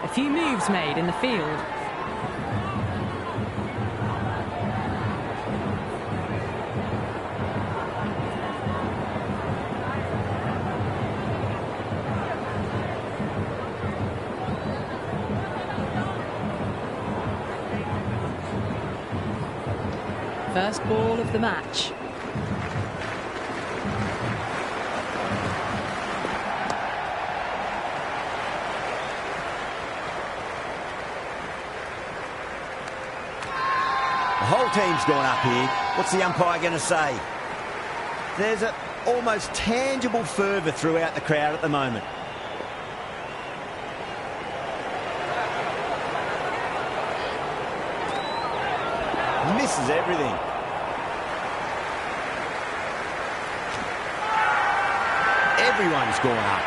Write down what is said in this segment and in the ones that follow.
A few moves made in the field. First ball of the match. The whole team's gone up here. What's the umpire going to say? There's an almost tangible fervour throughout the crowd at the moment. Misses everything. Everyone's gone up.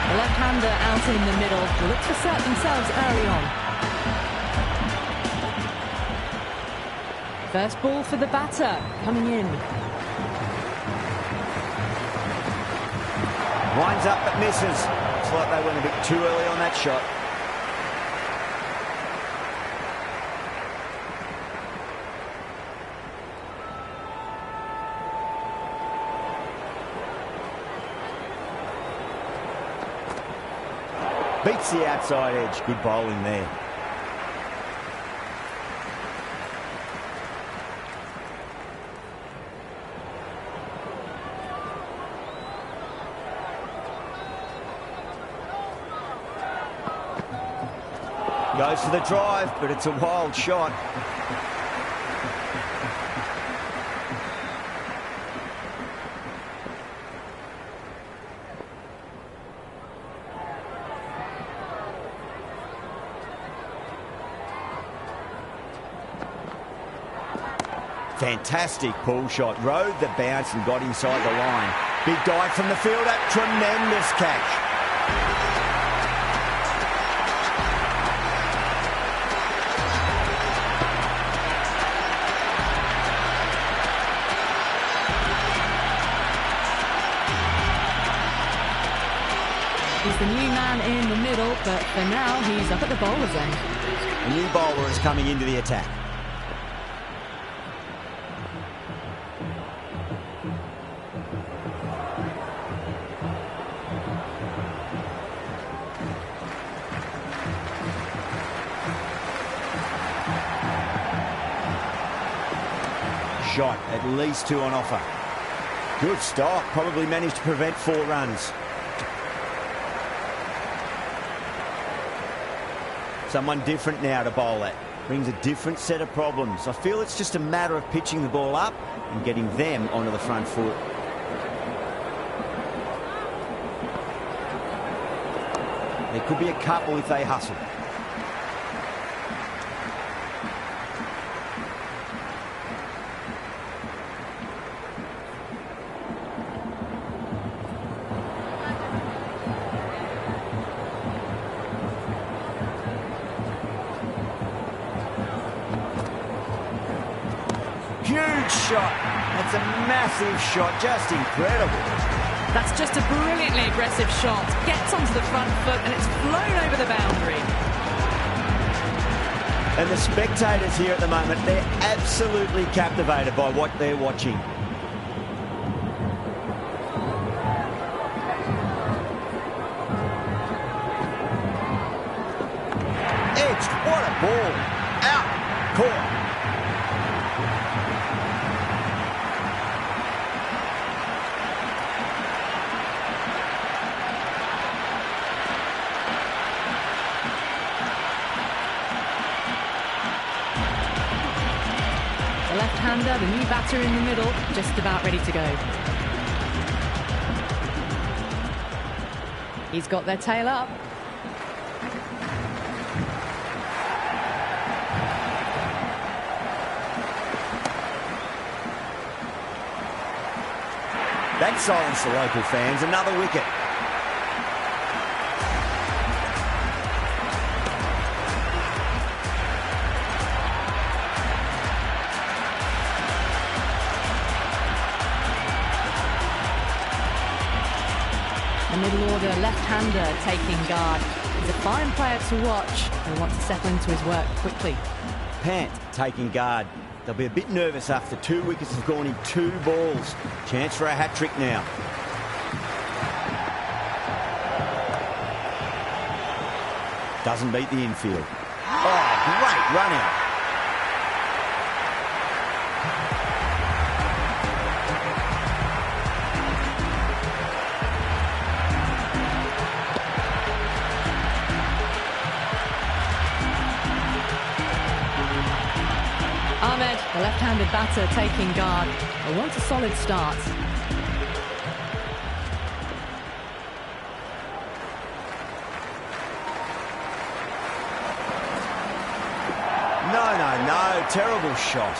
The left-hander out in the middle will look to assert themselves early on. First ball for the batter, coming in. Winds up but misses. Looks like they went a bit too early on that shot. Beats the outside edge. Good bowling there. Goes for the drive, but it's a wild shot. Fantastic pull shot. Rode the bounce and got inside the line. Big dive from the fielder. Tremendous catch. He's the new man in the middle, but for now he's up at the bowler's end. A new bowler is coming into the attack. Shot, at least 2 on offer. Good stop, probably managed to prevent 4 runs. Someone different now to bowl at. Brings a different set of problems. I feel it's just a matter of pitching the ball up and getting them onto the front foot. There could be a couple if they hustle. Huge shot. That's a massive shot. Just incredible. That's just a brilliantly aggressive shot. Gets onto the front foot and it's flown over the boundary. And the spectators here at the moment, they're absolutely captivated by what they're watching. Edged. What a ball. Out. Caught. Left-hander, the new batter in the middle, just about ready to go. He's got their tail up. That silenced the local fans. Another wicket. middle-order left-hander taking guard. He's a fine player to watch. He'll want to settle into his work quickly. Pant taking guard. They'll be a bit nervous after 2 wickets have gone in 2 balls. Chance for a hat-trick now. Doesn't beat the infield. Oh, great run out. Ahmed, the left-handed batter, taking guard. They want a solid start. No, terrible shot.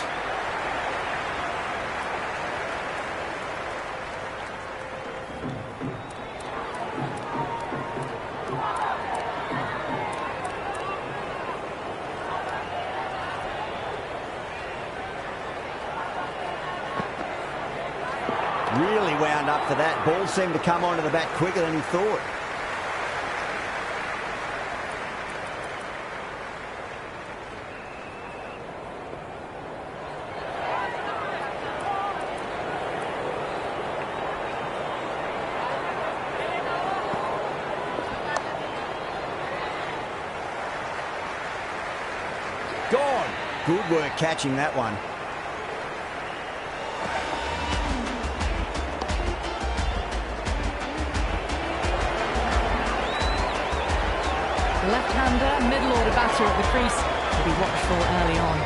Really wound up for that. Ball seemed to come onto the bat quicker than he thought. Gone. Good work catching that one. The left-hander, middle-order batter at the crease, will be watchful early on.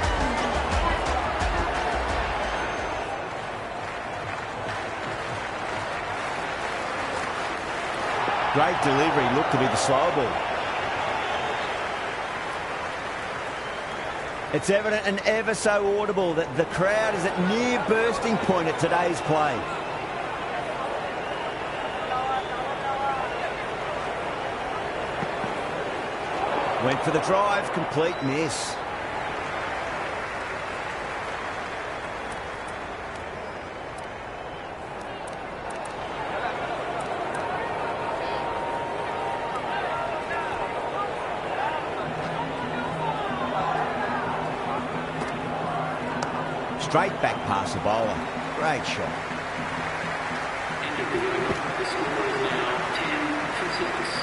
Great delivery, looked to be the slow ball. It's evident and ever so audible that the crowd is at near bursting point at today's play. Went for the drive, complete miss. Straight back past the bowler. Great shot. The score is now 10 for 6.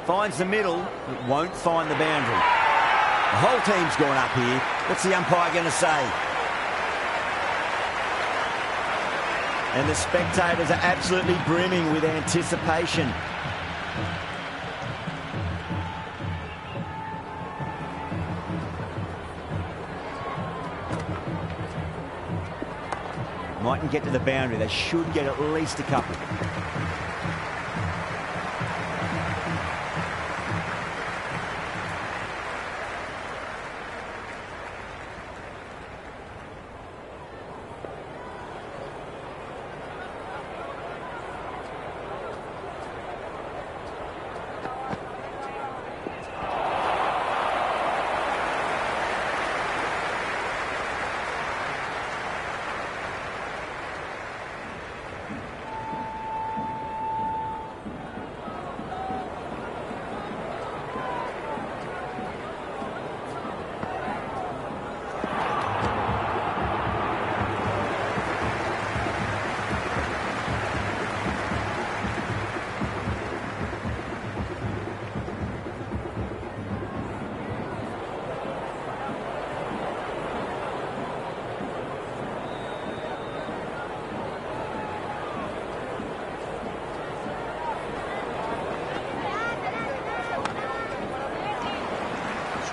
Finds the middle, but won't find the boundary. The whole team's gone up here. What's the umpire going to say? And the spectators are absolutely brimming with anticipation. Mightn't get to the boundary. They should get at least a couple.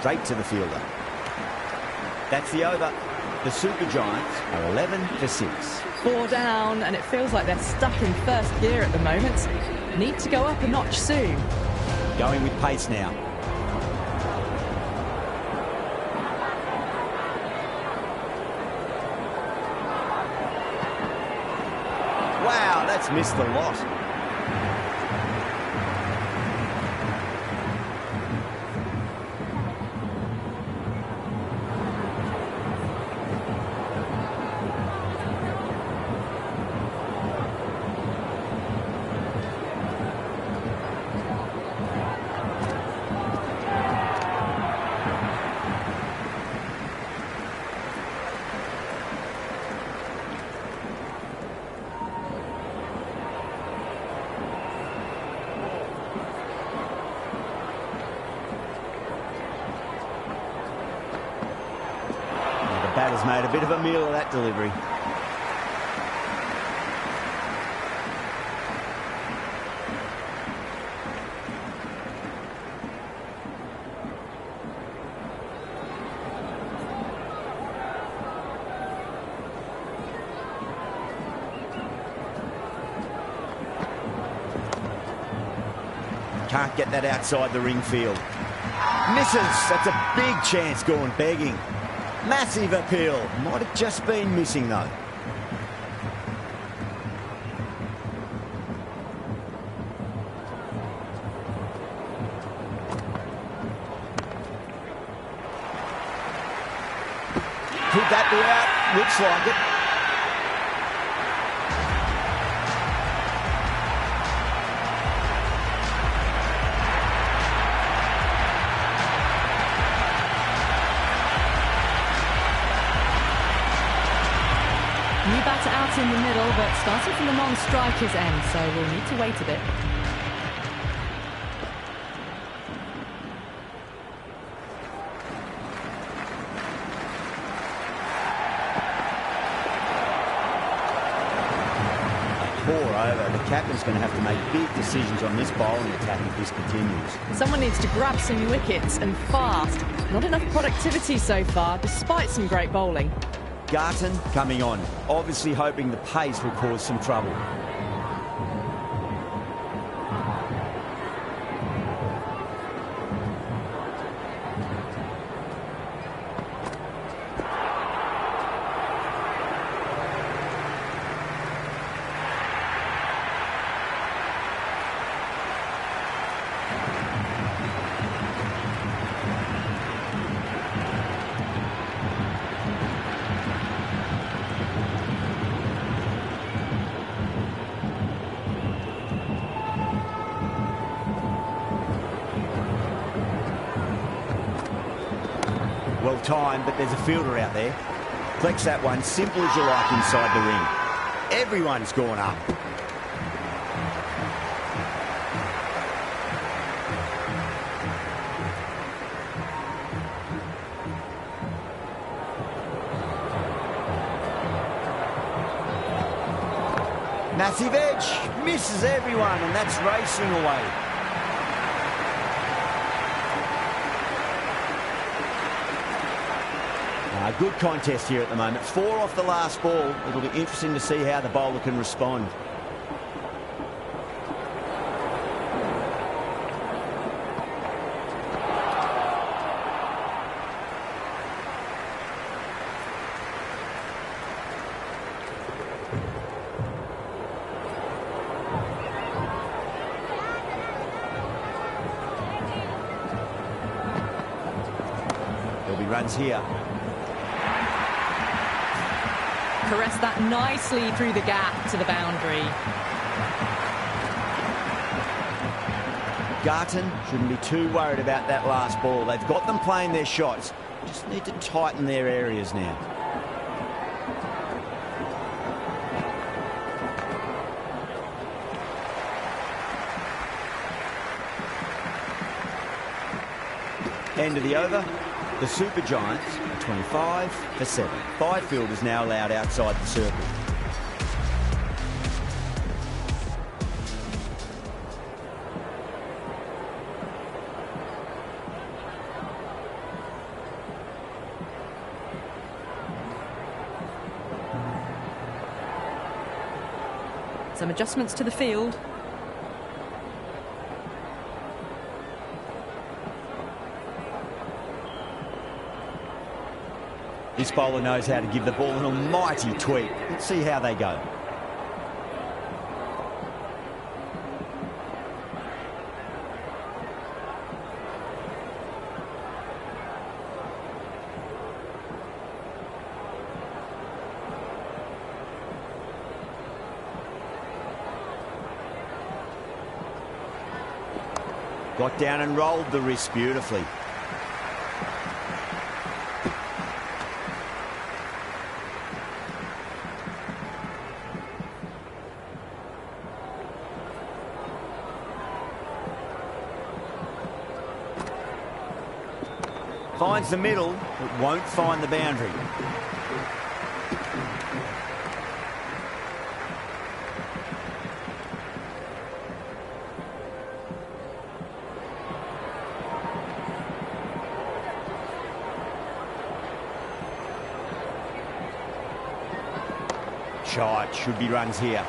Straight to the fielder. That's the over. The Super Giants are 11 for 6. 4 down, and it feels like they're stuck in first gear at the moment. Need to go up a notch soon. Going with pace now. Wow, that's missed a lot. Batter's made a bit of a meal of that delivery. Can't get that outside the ring field. Misses. That's a big chance gone begging. Massive appeal. Might have just been missing, though. Could that be out? Looks like it. New batter out in the middle, but starting from the non-striker's end, so we'll need to wait a bit. Poor over. The captain's going to have to make big decisions on this bowling attack if this continues. Someone needs to grab some wickets, and fast. Not enough productivity so far, despite some great bowling. Garton coming on, obviously hoping the pace will cause some trouble. Well timed, but there's a fielder out there. Flex that one, simple as you like inside the ring. Everyone's gone up. Massive edge, misses everyone, and that's racing away. Good contest here at the moment. 4 off the last ball. It'll be interesting to see how the bowler can respond. There'll be runs here. Caress that nicely through the gap to the boundary. Garton shouldn't be too worried about that last ball. They've got them playing their shots. Just need to tighten their areas now. End of the over. The Super Giants are 25 for 7. 5 fielders now allowed outside the circle. Some adjustments to the field. This bowler knows how to give the ball an almighty tweak. Let's see how they go. Got down and rolled the wrist beautifully. Finds the middle, but won't find the boundary. Shot, should be runs here.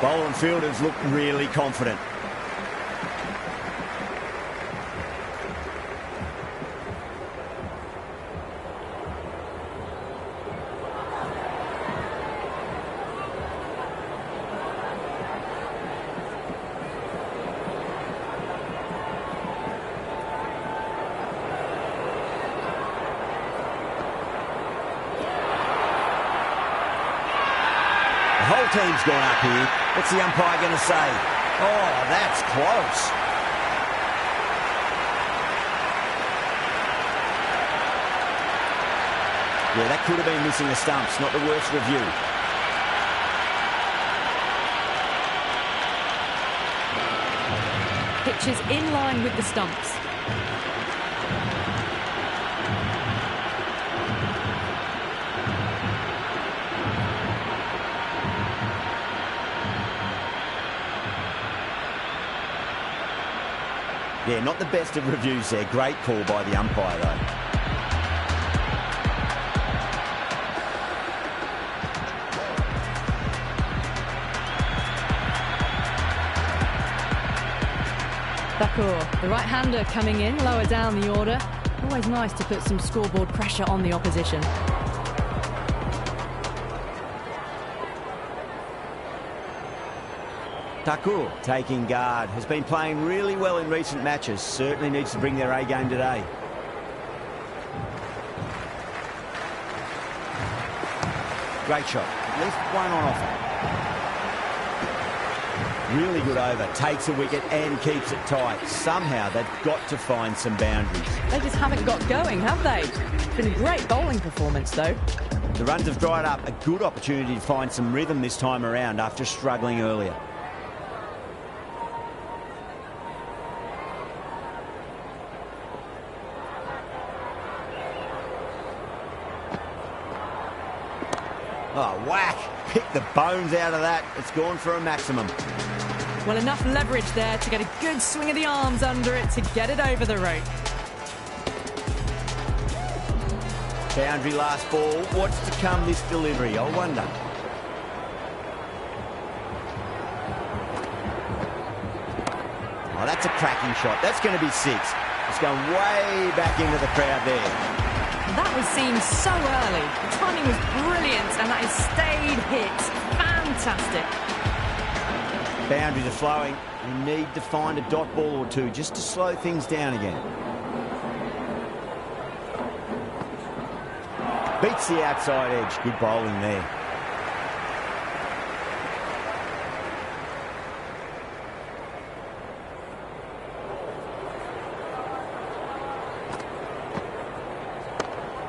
Bowler and fielders look really confident. The whole team's gone up here. What's the umpire going to say? Oh, that's close. Yeah, that could have been missing the stumps. Not the worst review. Pitch is in line with the stumps. Yeah, not the best of reviews there. Great call by the umpire, though. Thakur, the right-hander coming in, lower down the order. Always nice to put some scoreboard pressure on the opposition. Thakur, taking guard, has been playing really well in recent matches. Certainly needs to bring their A game today. Great shot. At least one on offer. Really good over. Takes a wicket and keeps it tight. Somehow they've got to find some boundaries. They just haven't got going, have they? It's been a great bowling performance, though. The runs have dried up. A good opportunity to find some rhythm this time around after struggling earlier. Oh, whack! Pick the bones out of that. It's gone for a maximum. Well, enough leverage there to get a good swing of the arms under it to get it over the rope. Boundary last ball. What's to come this delivery? I wonder. Oh, that's a cracking shot. That's going to be 6. It's going way back into the crowd there. That was seen so early. The timing was brilliant, and that has stayed hit. Fantastic. Boundaries are flowing. You need to find a dot ball or two just to slow things down again. Beats the outside edge. Good bowling there.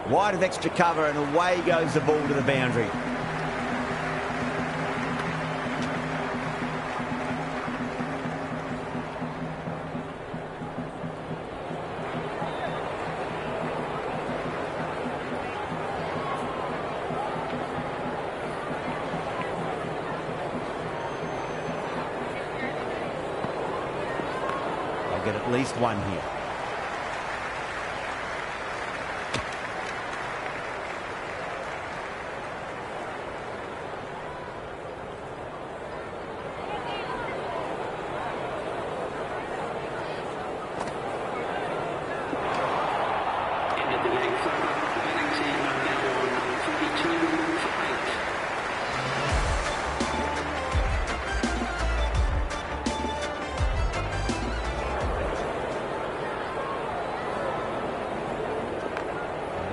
Wide of extra cover, and away goes the ball to the boundary. get at least one here.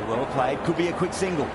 Well played, could be a quick single.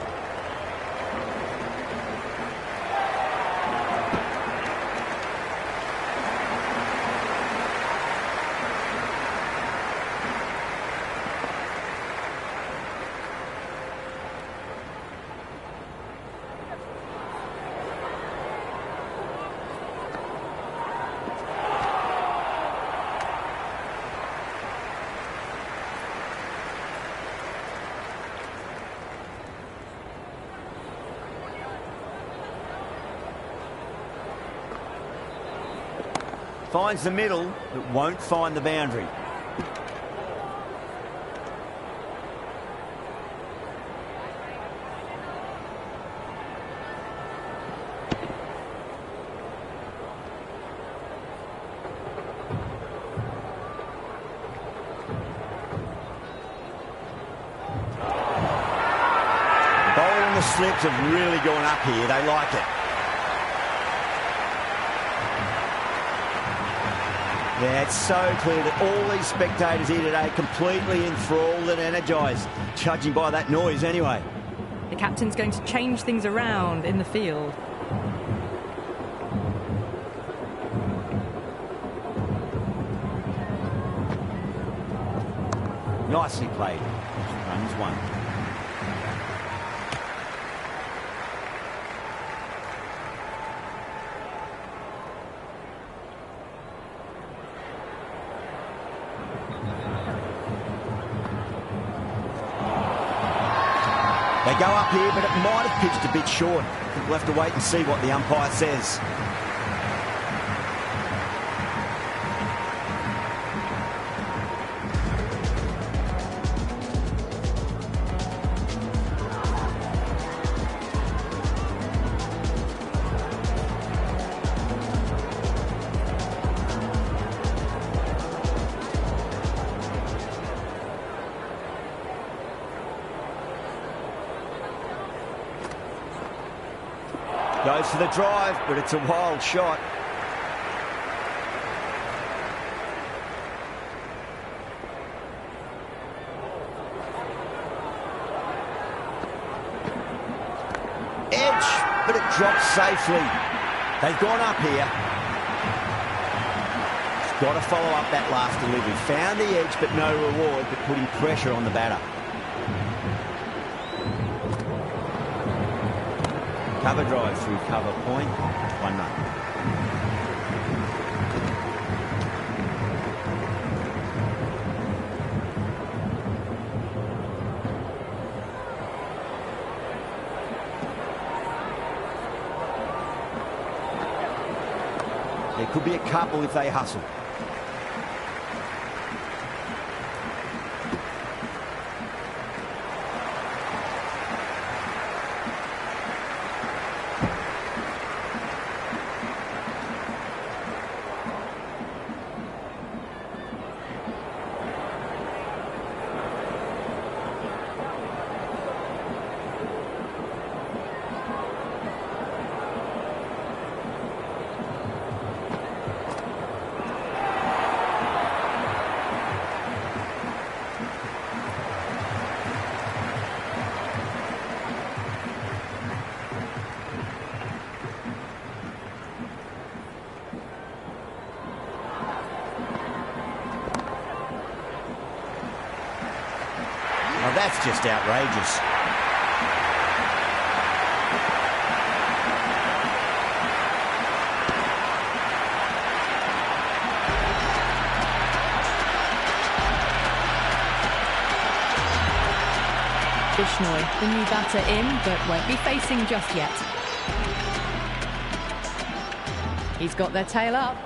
Finds the middle, but won't find the boundary. Bowl and the slips have really gone up here. They like it. Yeah, it's so clear that all these spectators here today completely enthralled and energised, judging by that noise anyway. The captain's going to change things around in the field. Nicely played. Runs one. They go up here, but it might have pitched a bit short. I think we'll have to wait and see what the umpire says. Goes for the drive, but it's a wild shot. Edge, but it drops safely. They've gone up here. He's got to follow up that last delivery. Found the edge, but no reward, but putting pressure on the batter. Cover drive through cover point, 1 run. There could be a couple if they hustle. Now that's just outrageous. Bishnoi, the new batter in, but won't be facing just yet. He's got their tail up.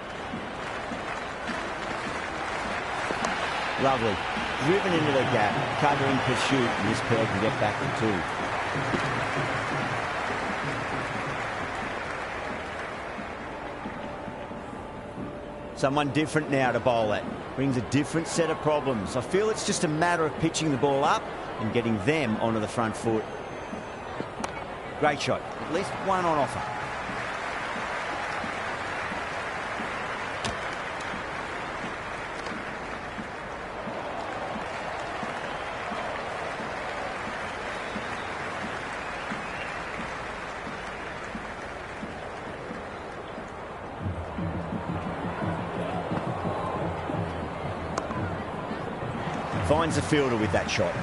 Lovely. Driven into the gap, covering pursuit, and this pair can get back to 2. Someone different now to bowl at. Brings a different set of problems. I feel it's just a matter of pitching the ball up and getting them onto the front foot. Great shot. At least one on offer. Finds the fielder with that shot.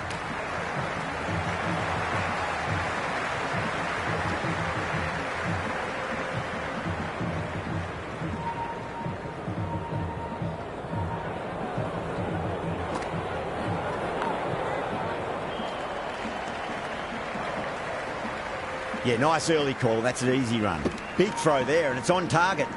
Yeah, nice early call. That's an easy run. Big throw there, and it's on target.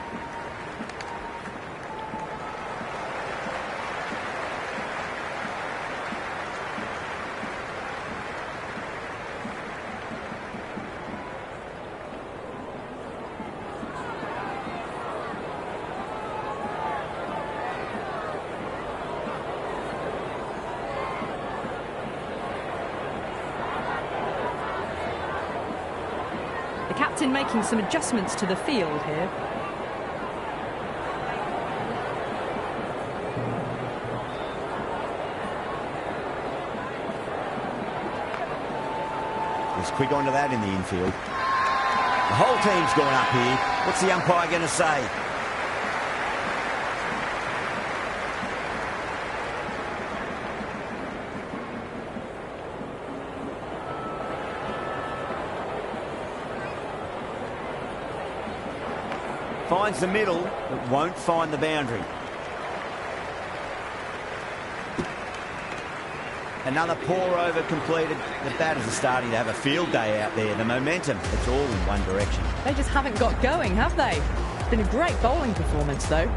The captain making some adjustments to the field here. He's quick onto that in the infield. The whole team's gone up here. What's the umpire going to say? Finds the middle, but won't find the boundary. Another pour over completed. The batters are starting to have a field day out there. The momentum, it's all in one direction. They just haven't got going, have they? It's been a great bowling performance, though.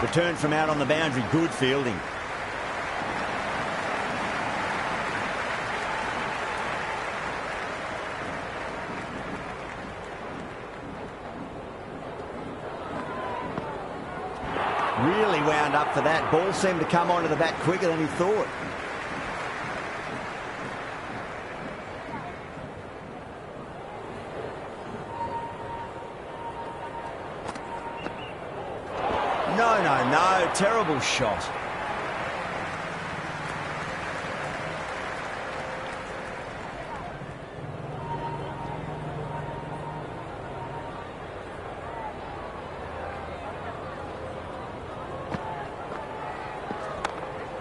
Return from out on the boundary, good fielding. Really wound up for that. Ball seemed to come onto the bat quicker than he thought. No, terrible shot.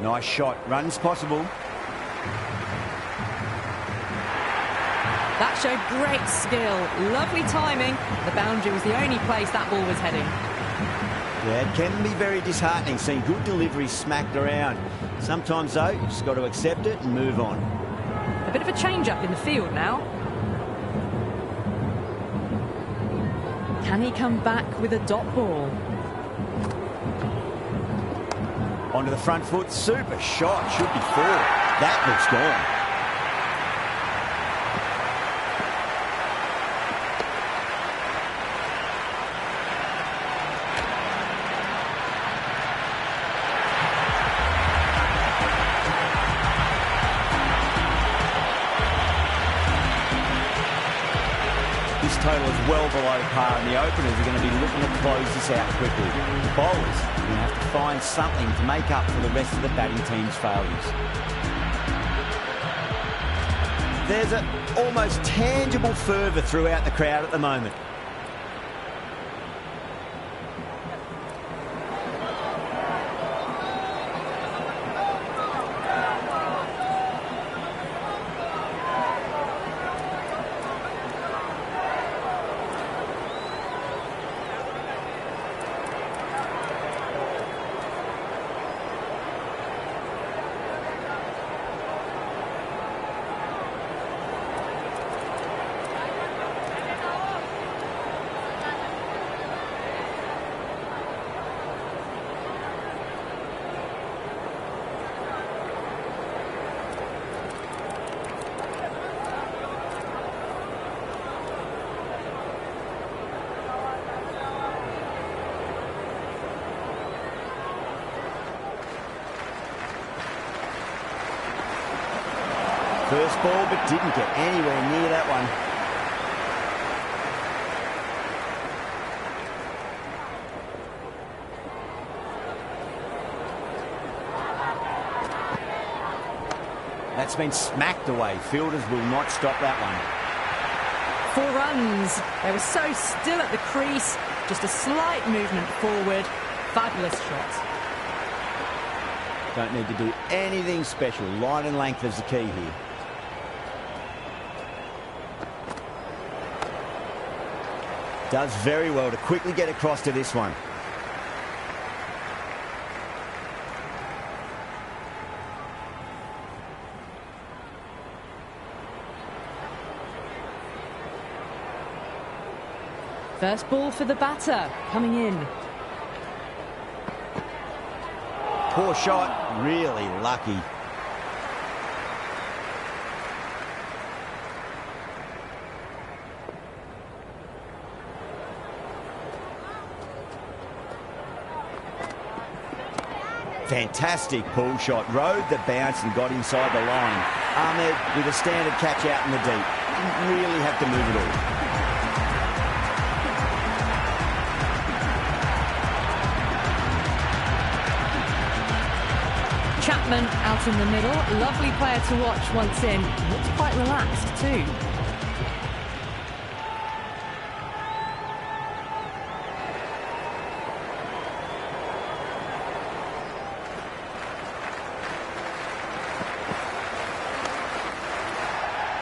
Nice shot. Runs possible. That showed great skill. Lovely timing. The boundary was the only place that ball was heading. Yeah, it can be very disheartening seeing good delivery smacked around. Sometimes, though, you've just got to accept it and move on. A bit of a change-up in the field now. Can he come back with a dot ball? Onto the front foot. Super shot. Should be 4. That looks gone. This total is well below par, and the openers are going to be looking to close this out quickly. The bowlers are going to have to find something to make up for the rest of the batting team's failures. There's an almost tangible fervour throughout the crowd at the moment. First ball, but didn't get anywhere near that one. That's been smacked away. Fielders will not stop that one. 4 runs. They were so still at the crease. Just a slight movement forward. Fabulous shot. Don't need to do anything special. Line and length is the key here. Does very well to quickly get across to this one. First ball for the batter, coming in. Poor shot, really lucky. Fantastic pull shot, rode the bounce and got inside the line. Ahmed with a standard catch out in the deep. Didn't really have to move it all. Chapman out in the middle. Lovely player to watch once in. Looks quite relaxed too.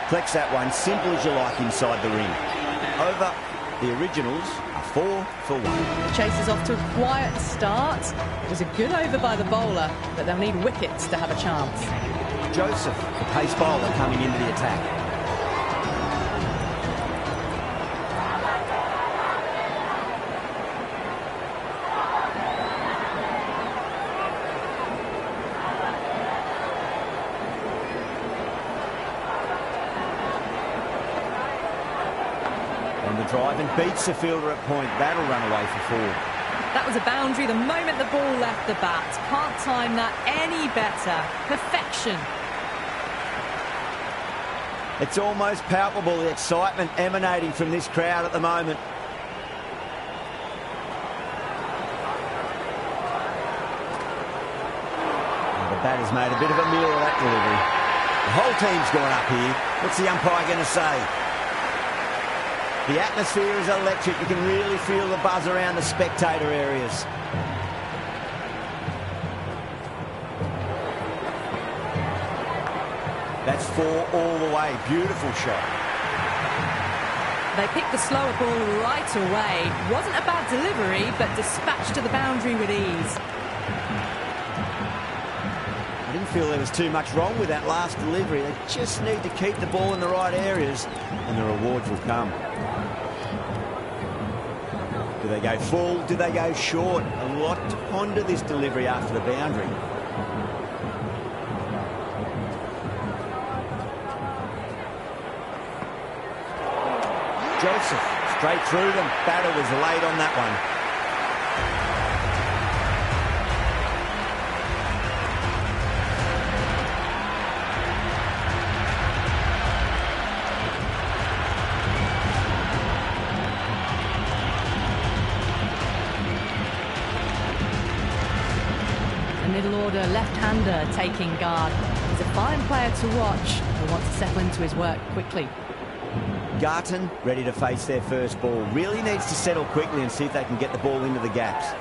Flex that one, simple as you like inside the ring. Over. The originals are 4 for 1. The chase is off to a quiet start. It was a good over by the bowler, but they'll need wickets to have a chance. Joseph, the pace bowler, coming into the attack. Drive and beats the fielder at point. That'll run away for 4. That was a boundary the moment the ball left the bat. Can't time that any better. Perfection. It's almost palpable, the excitement emanating from this crowd at the moment. And the batter's made a bit of a meal of that delivery. The whole team's gone up here. What's the umpire going to say? The atmosphere is electric. You can really feel the buzz around the spectator areas. That's 4 all the way. Beautiful shot. They picked the slower ball right away. Wasn't a bad delivery, but dispatched to the boundary with ease. I didn't feel there was too much wrong with that last delivery. They just need to keep the ball in the right areas, and the rewards will come. Do they go full? Do they go short? A lot to ponder this delivery after the boundary. Joseph, straight through them. Batter was late on that one. Middle-order left-hander taking guard. He's a fine player to watch. He'll want to settle into his work quickly. Garton ready to face their first ball. Really needs to settle quickly and see if they can get the ball into the gaps.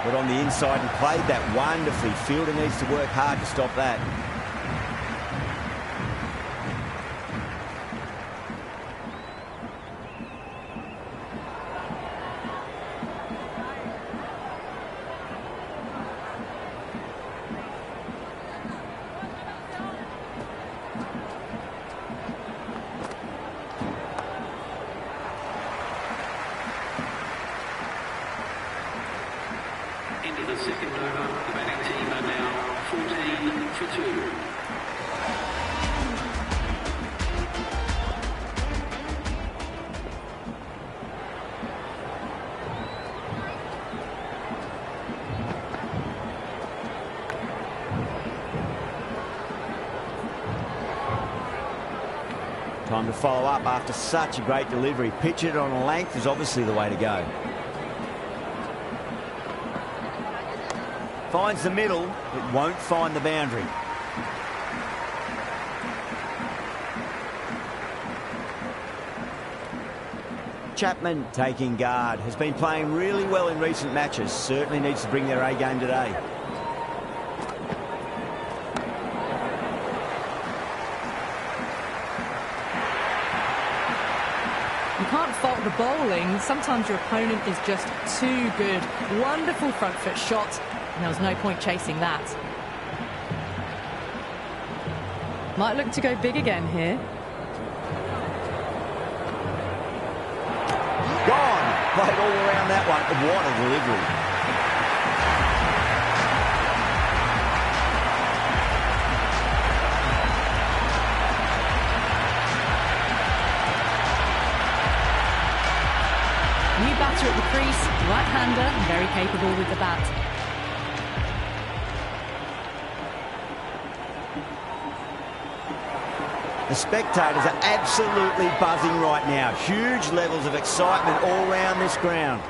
Got on the inside and played that wonderfully. Fielder needs to work hard to stop that. Into the second over, the batting team are now 14 for 2. Time to follow up after such a great delivery. Pitch it on a length is obviously the way to go. Finds the middle, it won't find the boundary. Chapman taking guard. Has been playing really well in recent matches. Certainly needs to bring their A game today. You can't fault the bowling. Sometimes your opponent is just too good. Wonderful front foot shot, and there was no point chasing that. Might look to go big again here. Gone! Played all around that one. What a delivery. New batter at the crease, right-hander, and very capable with the bat. The spectators are absolutely buzzing right now. Huge levels of excitement all around this ground.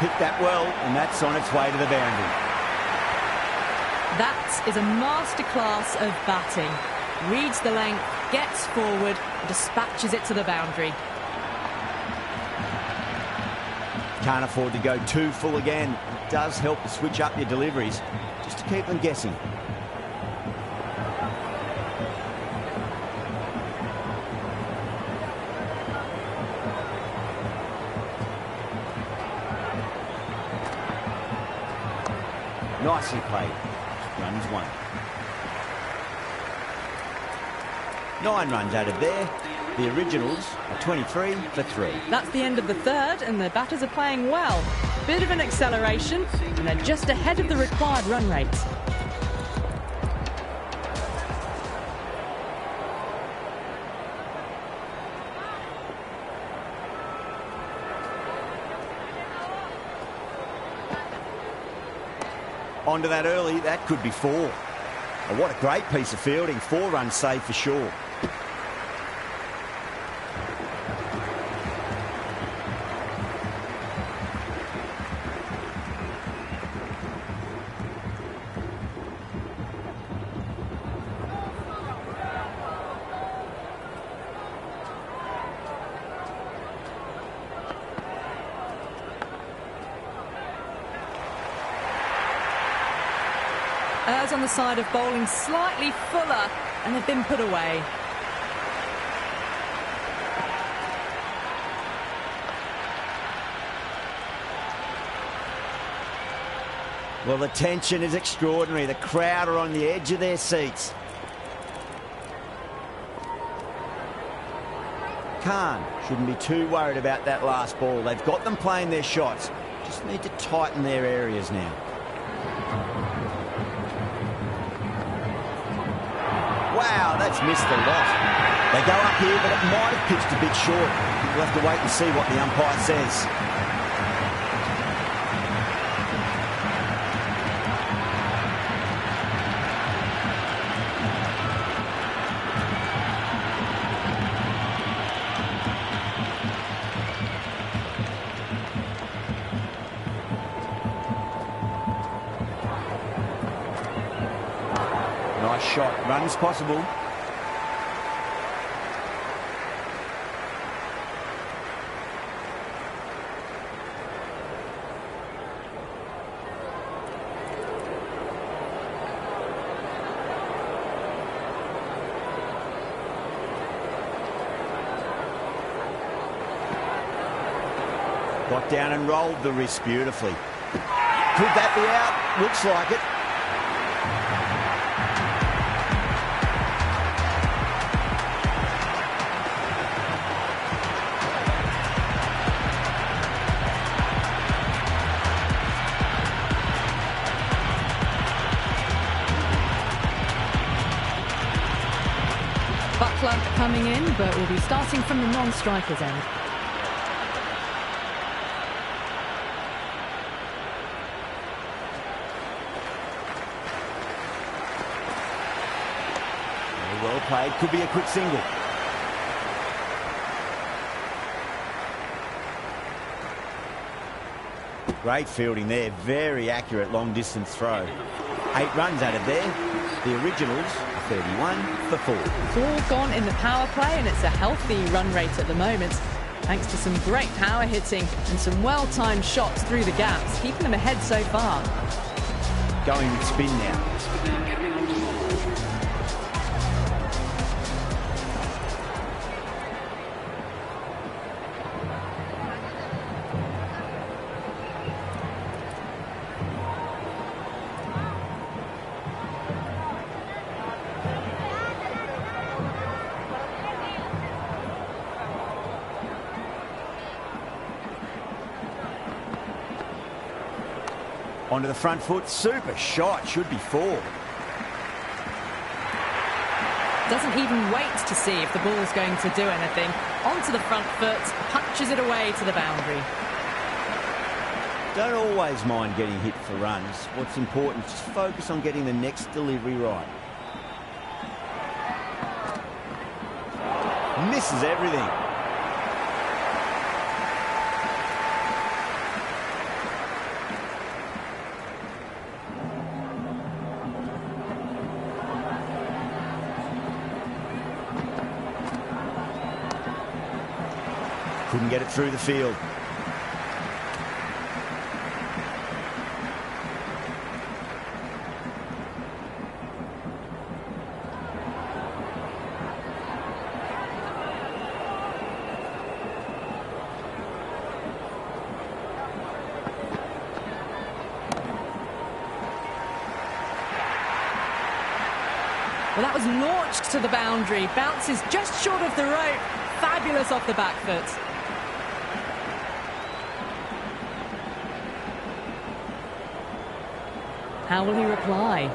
Hit that well, and that's on its way to the boundary. That is a masterclass of batting. Reads the length, gets forward, and dispatches it to the boundary. Can't afford to go too full again. It does help to switch up your deliveries, just to keep them guessing. Nicely played. Runs one. 9 runs added there. The originals are 23 for 3. That's the end of the third, and the batters are playing well. Bit of an acceleration, and they're just ahead of the required run rate. Onto that early, that could be 4. Oh, what a great piece of fielding. 4 runs saved for sure. On the side of bowling slightly fuller, and they've been put away. Well, the tension is extraordinary. The crowd are on the edge of their seats. Khan shouldn't be too worried about that last ball. They've got them playing their shots. Just need to tighten their areas now. Wow, that's missed a lot. They go up here, but it might have pitched a bit short. We'll have to wait and see what the umpire says. Nice shot. Runs possible. Got down and rolled the wrist beautifully. Could that be out? Looks like it. Butler coming in, but will be starting from the non-striker's end. well played. Could be a quick single. Great fielding there. Very accurate long-distance throw. 8 runs out of there. The Originals, 31 for 4. 4 gone in the power play, and it's a healthy run rate at the moment, thanks to some great power hitting and some well-timed shots through the gaps, keeping them ahead so far. Going with spin now. Onto the front foot, super shot, should be 4. Doesn't even wait to see if the ball's going to do anything. Onto the front foot, punches it away to the boundary. Don't always mind getting hit for runs. What's important is just focus on getting the next delivery right. Misses everything. Couldn't get it through the field. Well, that was launched to the boundary. Bounces just short of the rope. Fabulous off the back foot. How will he reply?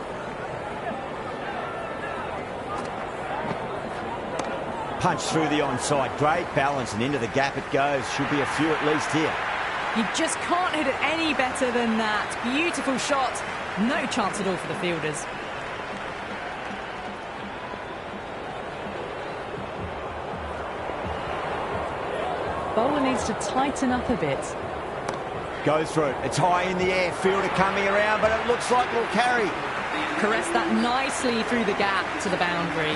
Punch through the onside. Great balance, and into the gap it goes. Should be a few at least here. You just can't hit it any better than that. Beautiful shot. No chance at all for the fielders. Bowler needs to tighten up a bit. Goes through it. It's high in the air. Fielder coming around, but it looks like we'll carry. Caressed that nicely through the gap to the boundary.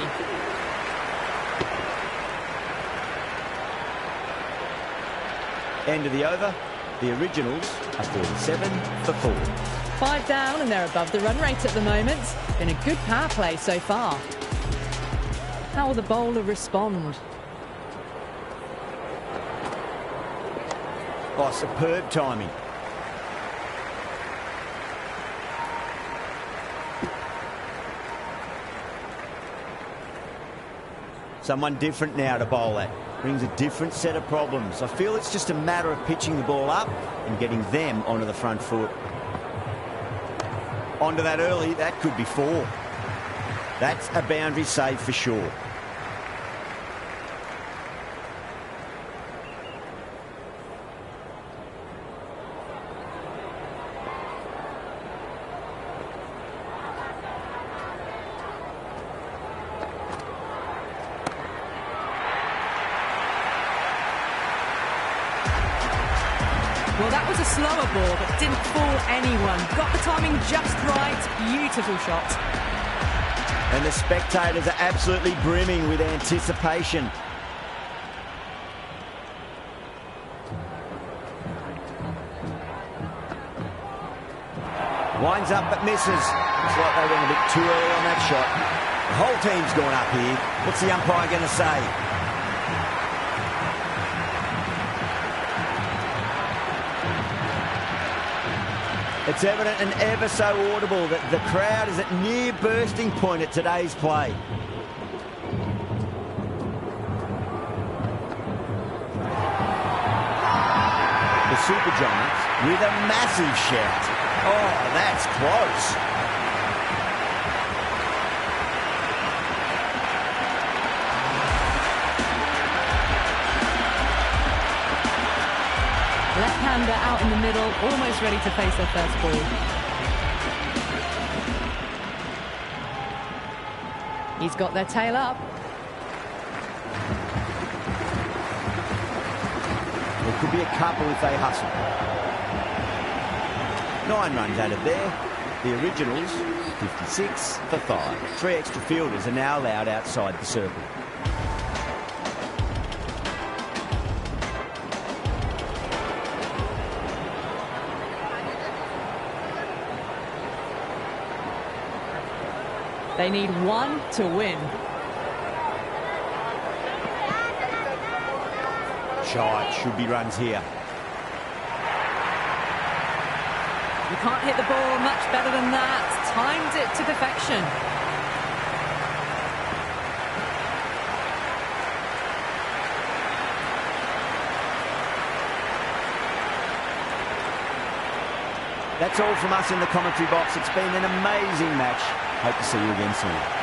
End of the over. The Originals are 47 for 4. 5 down, and they're above the run rate at the moment. Been a good power play so far. How will the bowler respond? Oh, superb timing. Someone different now to bowl at. Brings a different set of problems. I feel it's just a matter of pitching the ball up and getting them onto the front foot. Onto that early, that could be 4. That's a boundary save for sure. Well, that was a slower ball, but didn't fool anyone. Got the timing just right. Beautiful shot. And the spectators are absolutely brimming with anticipation. Winds up but misses. Looks like they went a bit too early on that shot. The whole team's gone up here. What's the umpire going to say? It's evident and ever so audible that the crowd is at near bursting point at today's play. The Super Giants with a massive shout. Oh, that's close. Left-hander out in the middle, almost ready to face their first ball. He's got their tail up. There could be a couple if they hustle. 9 runs out of there. The originals, 56 for 5. 3 extra fielders are now allowed outside the circle. They need 1 to win. Shy, should be runs here. You can't hit the ball much better than that. Timed it to perfection. That's all from us in the commentary box. It's been an amazing match. Hope to see you again soon.